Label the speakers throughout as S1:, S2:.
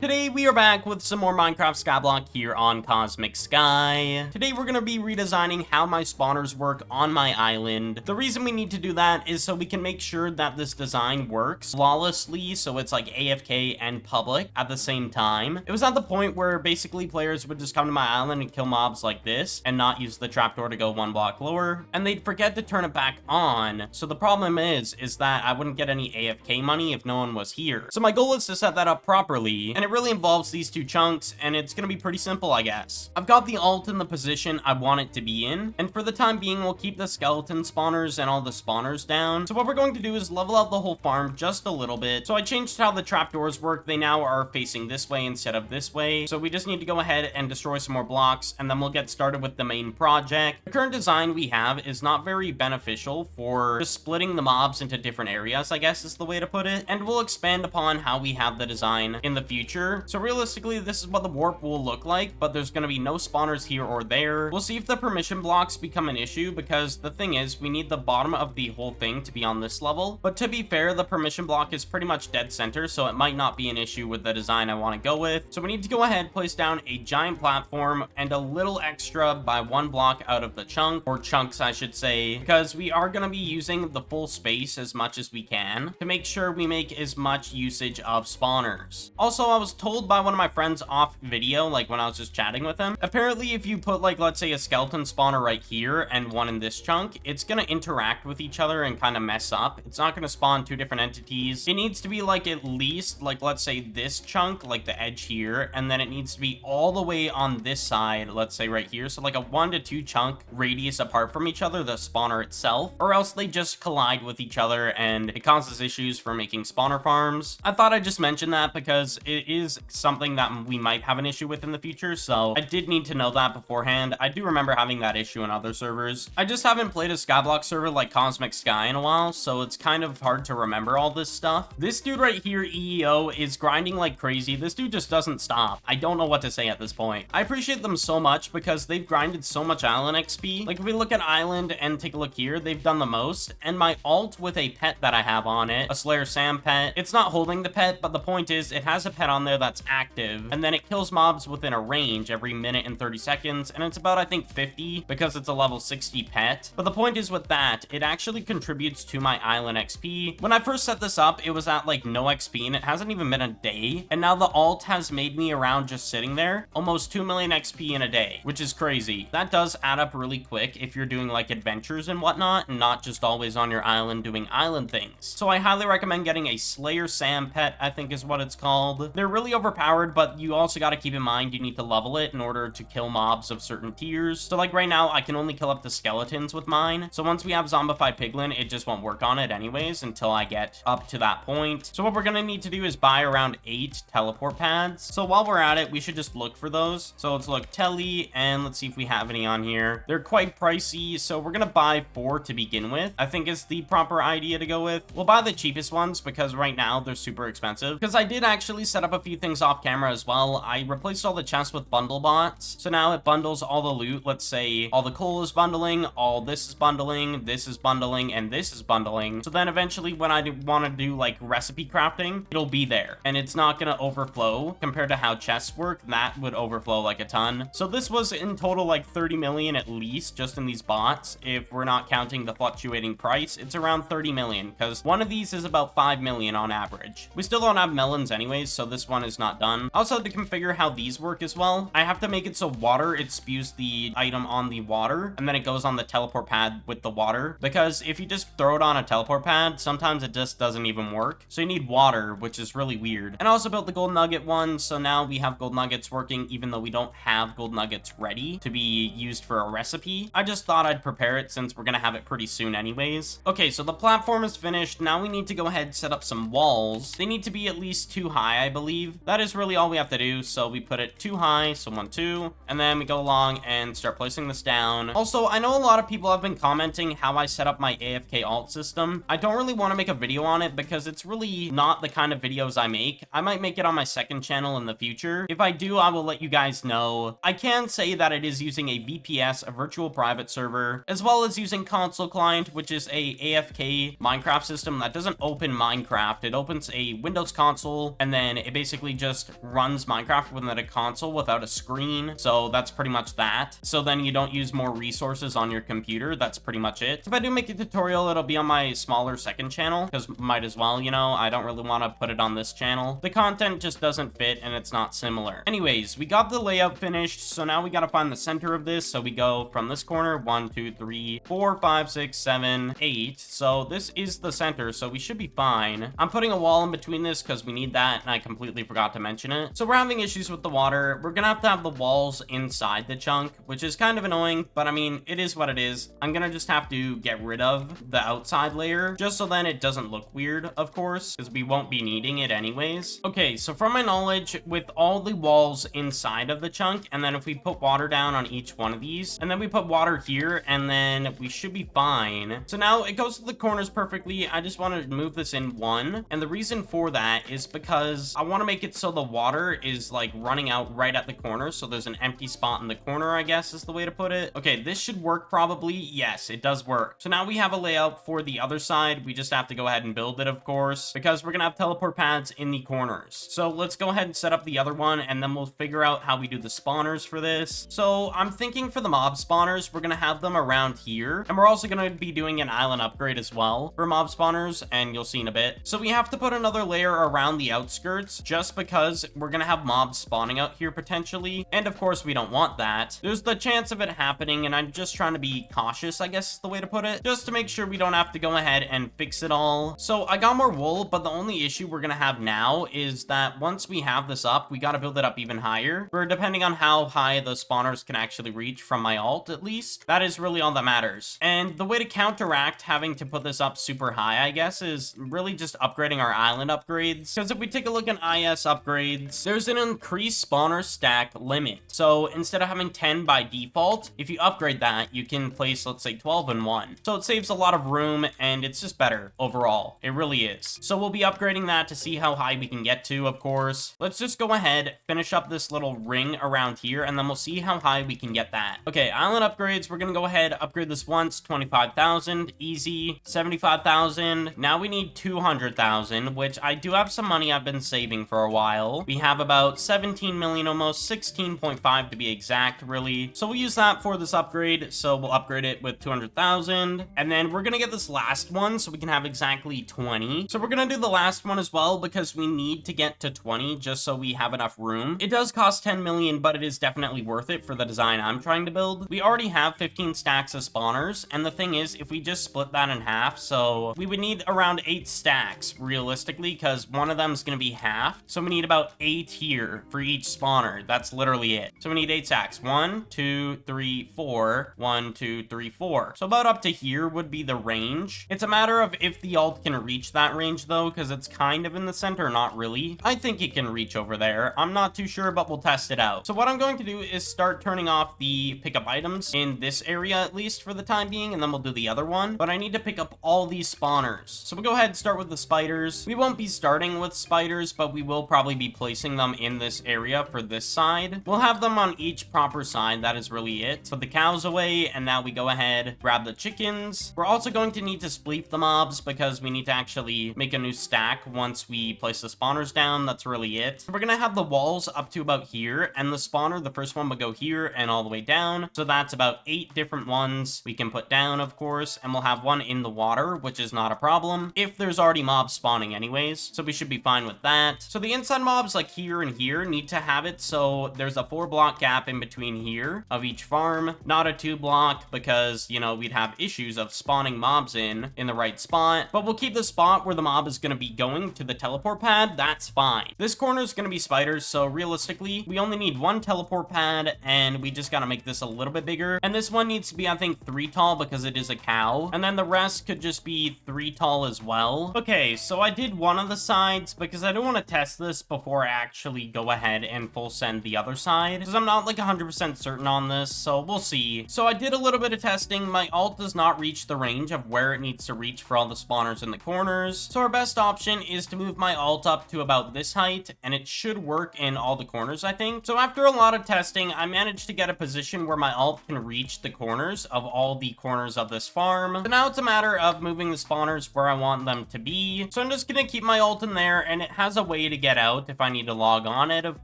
S1: Today we are back with some more Minecraft Skyblock here on Cosmic Sky. Today we're going to be redesigning how my spawners work on my island. The reason we need to do that is so we can make sure that this design works flawlessly, so it's like AFK and public at the same time. It was at the point where basically players would just come to my island and kill mobs like this and not use the trapdoor to go one block lower, and they'd forget to turn it back on. So the problem is that I wouldn't get any AFK money if no one was here. So my goal is to set that up properly, and it really involves these two chunks, and it's gonna be pretty simple, I guess. I've got the alt in the position I want it to be in, and for the time being, we'll keep the skeleton spawners and all the spawners down. So what we're going to do is level out the whole farm just a little bit. So I changed how the trapdoors work. They now are facing this way instead of this way. So we just need to go ahead and destroy some more blocks, and then we'll get started with the main project. The current design we have is not very beneficial for just splitting the mobs into different areas, I guess is the way to put it. And we'll expand upon how we have the design in the future. So realistically, this is what the warp will look like, but there's going to be no spawners here or there. We'll see if the permission blocks become an issue, because the thing is, we need the bottom of the whole thing to be on this level. But to be fair, the permission block is pretty much dead center, so it might not be an issue with the design I want to go with. So we need to go ahead, place down a giant platform and a little extra by one block out of the chunk, or chunks I should say, because we are going to be using the full space as much as we can to make sure we make as much usage of spawners. Also, I was told by one of my friends off video, like when I was just chatting with him, apparently if you put like, let's say a skeleton spawner right here and one in this chunk, it's gonna interact with each other and kind of mess up. It's not gonna spawn two different entities. It needs to be like at least like, let's say this chunk, like the edge here, and then it needs to be all the way on this side, let's say right here. So like a 1 to 2 chunk radius apart from each other, the spawner itself, or else they just collide with each other and it causes issues for making spawner farms. I thought I'd just mention that because it is something that we might have an issue with in the future, so I did need to know that beforehand. I do remember having that issue in other servers. I just haven't played a Skyblock server like Cosmic Sky in a while, so it's kind of hard to remember all this stuff. This dude right here, EEO, is grinding like crazy. This dude just doesn't stop. I don't know what to say at this point. I appreciate them so much because they've grinded so much island XP. Like if we look at island and take a look here, they've done the most, and my alt with a pet that I have on it, a Slayer Sam pet, it's not holding the pet, but the point is it has a pet on there that's active, and then it kills mobs within a range every minute and 30 seconds, and it's about, I think, 50 because it's a level 60 pet. But the point is with that, it actually contributes to my island XP. When I first set this up, it was at like no XP, and it hasn't even been a day, and now the alt has made me around just sitting there almost 2 million XP in a day, which is crazy. That does add up really quick if you're doing like adventures and whatnot, and not just always on your island doing island things. So I highly recommend getting a Slayer Sam pet, I think is what it's called. They're really overpowered, but you also got to keep in mind you need to level it in order to kill mobs of certain tiers. So like right now, I can only kill up the skeletons with mine. So once we have zombified piglin, it just won't work on it anyways until I get up to that point. So what we're gonna need to do is buy around 8 teleport pads. So while we're at it, we should just look for those. So let's look tele, and let's see if we have any on here. They're quite pricey, so we're gonna buy 4 to begin with, I think is the proper idea to go with. We'll buy the cheapest ones because right now they're super expensive, because I did actually set up a few things off camera as well. I replaced all the chests with bundle bots, so now it bundles all the loot. Let's say all the coal is bundling, all this is bundling, this is bundling, and this is bundling. So then eventually when I want to do like recipe crafting, it'll be there, and it's not gonna overflow. Compared to how chests work, that would overflow like a ton. So this was in total like 30 million at least just in these bots. If we're not counting the fluctuating price, it's around 30 million, because one of these is about 5 million on average. We still don't have melons anyways, so this one is not done. I also had to configure how these work as well. I have to make it so water, it spews the item on the water, and then it goes on the teleport pad with the water, because if you just throw it on a teleport pad, sometimes it just doesn't even work. So you need water, which is really weird. And I also built the gold nugget one, so now we have gold nuggets working even though we don't have gold nuggets ready to be used for a recipe. I just thought I'd prepare it since we're gonna have it pretty soon anyways. Okay, so the platform is finished. Now we need to go ahead and set up some walls. They need to be at least 2 high, I believe. That is really all we have to do. So we put it 2 high, so 1, 2, and then we go along and start placing this down. Also, I know a lot of people have been commenting how I set up my AFK alt system. I don't really want to make a video on it because it's really not the kind of videos I make. I might make it on my second channel in the future. If I do, I will let you guys know. I can say that it is using a VPS, a virtual private server, as well as using console client, which is a AFK Minecraft system that doesn't open Minecraft. It opens a Windows console, and then it basically basically just runs Minecraft within a console without a screen. So that's pretty much that. So then you don't use more resources on your computer. That's pretty much it. If I do make a tutorial, it'll be on my smaller second channel, because might as well, you know, I don't really want to put it on this channel. The content just doesn't fit and it's not similar. Anyways, we got the layout finished. So now we got to find the center of this. So we go from this corner, 1, 2, 3, 4, 5, 6, 7, 8. So this is the center. So we should be fine. I'm putting a wall in between this because we need that, and I completely forgot to mention it. So we're having issues with the water. We're gonna have the walls inside the chunk, which is kind of annoying, but I mean, it is what it is. I'm gonna just have to get rid of the outside layer, just so then it doesn't look weird, of course, because we won't be needing it anyways. Okay, so from my knowledge, with all the walls inside of the chunk, and then if we put water down on each one of these, and then we put water here, and then we should be fine. So now it goes to the corners perfectly. I just want to move this in one, and the reason for that is because I want to make it so the water is like running out right at the corner, so there's an empty spot in the corner, I guess is the way to put it. Okay, this should work probably. Yes, it does work. So now we have a layout for the other side. We just have to go ahead and build it, of course, because we're gonna have teleport pads in the corners. So let's go ahead and set up the other one, and then we'll figure out how we do the spawners for this. So I'm thinking for the mob spawners, we're gonna have them around here, and we're also gonna be doing an island upgrade as well for mob spawners, and you'll see in a bit. So we have to put another layer around the outskirts just because we're gonna have mobs spawning out here potentially, and of course we don't want that. There's the chance of it happening, and I'm just trying to be cautious, I guess is the way to put it, just to make sure we don't have to go ahead and fix it all. So I got more wool, but the only issue we're gonna have now is that once we have this up, we gotta build it up even higher, or depending on how high the spawners can actually reach from my alt, at least. That is really all that matters. And the way to counteract having to put this up super high, I guess, is really just upgrading our island upgrades. Because if we take a look at IS upgrades, there's an increased spawner stack limit. So instead of having 10 by default, if you upgrade that, you can place, let's say, 12 in one. So it saves a lot of room, and it's just better overall. It really is. So we'll be upgrading that to see how high we can get to, of course. Let's just go ahead, finish up this little ring around here, and then we'll see how high we can get that. Okay, island upgrades, we're gonna go ahead, upgrade this once, 25,000, easy, 75,000. Now we need 200,000, which I do have some money I've been saving for a while. We have about 17 million, almost 16.5 to be exact, really. So we'll use that for this upgrade. So we'll upgrade it with 200,000, and then we're gonna get this last one so we can have exactly 20. So we're gonna do the last one as well because we need to get to 20 just so we have enough room. It does cost 10 million, but it is definitely worth it for the design I'm trying to build. We already have 15 stacks of spawners, and the thing is, if we just split that in half, so we would need around 8 stacks realistically, because one of them is going to be half, so we need about 8 here for each spawner. That's literally it. So we need 8 stacks. 1, 2, 3, 4. 1, 2, 3, 4. So about up to here would be the range. It's a matter of if the alt can reach that range though, because it's kind of in the center, not really. I think it can reach over there. I'm not too sure, but we'll test it out. So what I'm going to do is start turning off the pickup items in this area, at least for the time being, and then we'll do the other one. But I need to pick up all these spawners. So we'll go ahead and start with the spiders. We won't be starting with spiders, but we will probably be placing them in this area for this side. We'll have them on each proper side. That is really it. Put the cows away, and now we go ahead, grab the chickens. We're also going to need to spleef the mobs because we need to actually make a new stack once we place the spawners down. That's really it. We're gonna have the walls up to about here, and the spawner, the first one will go here and all the way down. So that's about 8 different ones we can put down, of course, and we'll have one in the water, which is not a problem if there's already mobs spawning anyways, so we should be fine with that. So the inside mobs, like here and here, need to have it so there's a 4-block gap in between here of each farm, not a 2-block, because, you know, we'd have issues of spawning mobs in the right spot. But we'll keep the spot where the mob is going to be going to the teleport pad. That's fine. This corner is going to be spiders, so realistically we only need 1 teleport pad, and we just got to make this a little bit bigger. And this one needs to be, I think, 3 tall because it is a cow, and then the rest could just be 3 tall as well. Okay, so I did one of the sides because I don't want to test this before I actually go ahead and full send the other side, because I'm not like 100% certain on this, so we'll see. So I did a little bit of testing. My alt does not reach the range of where it needs to reach for all the spawners in the corners, so our best option is to move my alt up to about this height, and it should work in all the corners, I think. So after a lot of testing, I managed to get a position where my alt can reach the corners of all the corners of this farm. So now it's a matter of moving the spawners where I want them to be. So I'm just gonna keep my alt in there, and it has a way to get out if I need to log on it, of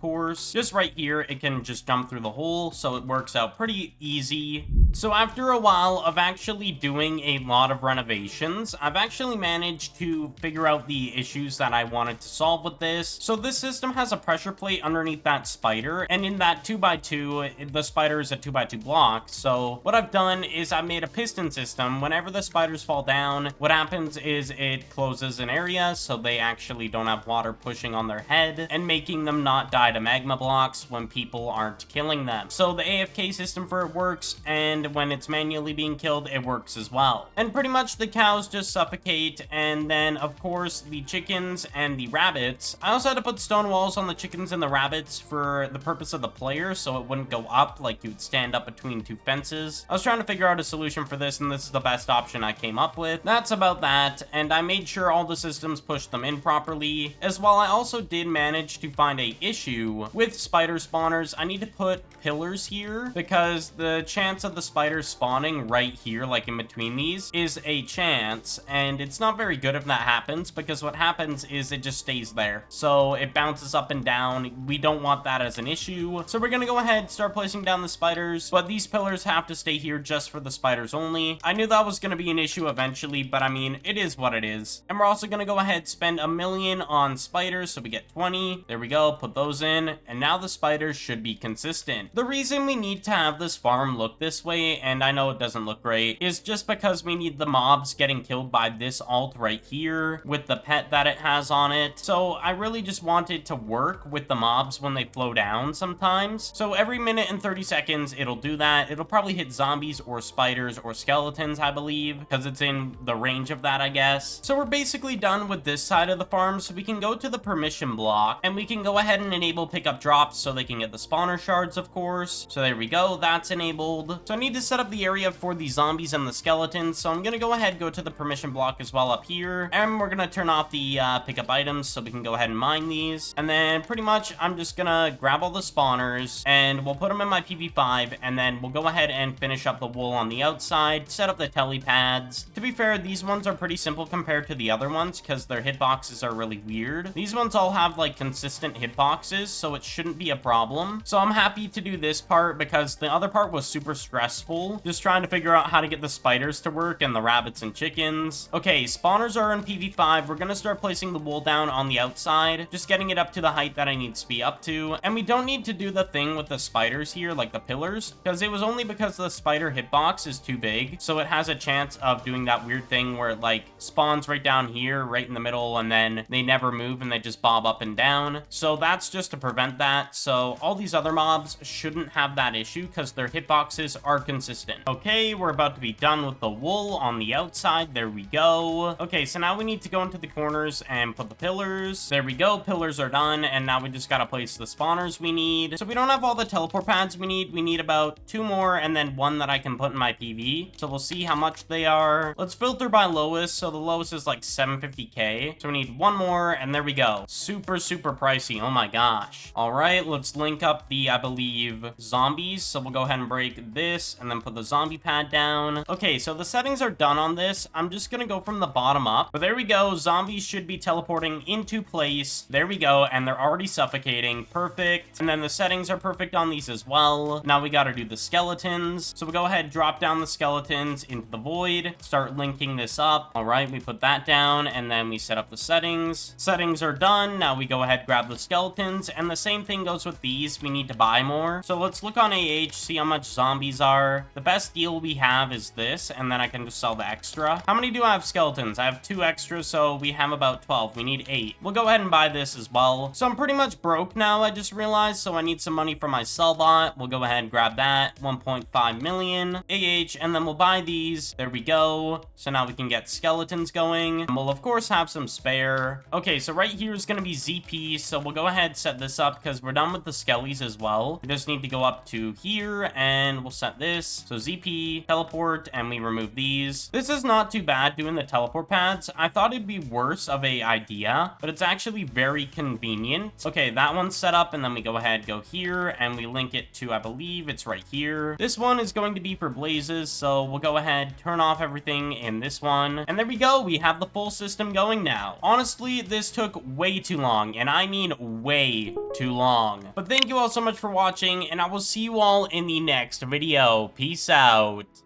S1: course. Just right here, it can just jump through the hole, so it works out pretty easy. So after a while of actually doing a lot of renovations, I've actually managed to figure out the issues that I wanted to solve with this. So this system has a pressure plate underneath that spider, and in that 2x2, the spider is a 2x2 block. So what I've done is I made a piston system. Whenever the spiders fall down, what happens is it closes an area so they actually don't have water pushing on their head and making them not die to magma blocks when people aren't killing them. So the AFK system for it works, and when it's manually being killed, it works as well. And pretty much the cows just suffocate, and then of course the chickens and the rabbits. I also had to put stone walls on the chickens and the rabbits for the purpose of the player, so it wouldn't go up like you would stand up between two fences. I was trying to figure out a solution for this, and this is the best option I came up with. That's about that, and I made sure all the systems pushed them in properly. As well, I also did manage to find a issue with spider spawners. I need to put pillars here because the chance of the spiders spawning right here, like in between these, is a chance, and it's not very good if that happens, because what happens is it just stays there. So it bounces up and down. We don't want that as an issue. So we're gonna go ahead, start placing down the spiders, but these pillars have to stay here just for the spiders only. I knew that was gonna be an issue eventually, but I mean, it is what it is. And we're also gonna go ahead, spend 1 million on spiders, so we get 20. There we go, put those in, and now the spiders should be consistent. The reason we need to have this farm look this way, and I know it doesn't look great, is just because we need the mobs getting killed by this alt right here with the pet that it has on it. So I really just want it to work with the mobs when they flow down sometimes. So every minute and 30 seconds, it'll do that. It'll probably hit zombies or spiders or skeletons, I believe, because it's in the range of that, I guess. So we're basically done with this side of the farm, so we can go to the permission block, and we can go ahead and enable pickup drops so they can get the spawner shards, of course. So there we go, that's enabled. So I need to set up the area for the zombies and the skeletons, so I'm gonna go ahead, go to the permission block as well up here, and we're gonna turn off the pickup items so we can go ahead and mine these. And then pretty much I'm just gonna grab all the spawners, and we'll put them in my PV5, and then we'll go ahead and finish up the wool on the outside, set up the tele pads. To be fair, these ones are pretty simple compared to the other ones because their hitboxes are really weird. These ones all have like consistent hitboxes, so it shouldn't be a problem. So I'm happy to do this part because the other part was super stressful, just trying to figure out how to get the spiders to work and the rabbits and chickens. Okay, spawners are in PV5. We're gonna start placing the wool down on the outside, just getting it up to the height that I need to be up to. And we don't need to do the thing with the spiders here, like the pillars, because it was only because the spider hitbox is too big, so it has a chance of doing that weird thing where it like spawns right down here, right in the middle, and then they never move and they just bob up and down. So that's just to prevent that. So all these other mobs shouldn't have that issue because their hitboxes are consistent. Okay, we're about to be done with the wool on the outside. There we go. Okay, so now we need to go into the corners and put the pillars. There we go, pillars are done, and now we just gotta place the spawners we need. So we don't have all the teleport pads we need. We need about 2 more and then 1 that I can put in my PV. So we'll see how much they are. Let's filter by lowest. So the lowest is like 750k. So we need 1 more, and there we go. Super pricey. Oh my gosh. All right, let's link up the, I believe, zombies. So we'll go ahead and break this and then put the zombie pad down. Okay, so the settings are done on this. I'm just gonna go from the bottom up. But there we go. Zombies should be teleporting into place. There we go. And they're already suffocating. Perfect. And then the settings are perfect on these as well. Now we gotta do the skeletons. So we go ahead, drop down the skeletons into the void, start linking this up. All right, we put that down, and then we set up the settings. Settings are done. Now we go ahead, grab the skeletons, and the same thing goes with these. We need to buy more. So let's look on AH, see how much zombies are. The best deal we have is this, and then I can just sell the extra. How many do I have skeletons? I have 2 extras, so we have about 12. We need 8. We'll go ahead and buy this as well. So I'm pretty much broke now, I just realized, so I need some money for my sell bot. We'll go ahead and grab that. 1.5 million. AH, and then we'll buy these. There we go. So now we can get skeletons going. And we'll, of course, have some spare. Okay, so right here is going to be ZP, so we'll go ahead, set this up, because we're done with the skellies as well. We just need to go up to here, and we'll set this. this. So ZP, teleport, and we remove these. This is not too bad doing the teleport pads. I thought it'd be worse of a idea, but it's actually very convenient. Okay, that one's set up, and then we go ahead, go here, and we link it to, I believe it's right here. This one is going to be for blazes, so we'll go ahead, turn off everything in this one, and there we go. We have the full system going now. Honestly, this took way too long, and I mean way too long. But thank you all so much for watching, and I will see you all in the next video. Peace out.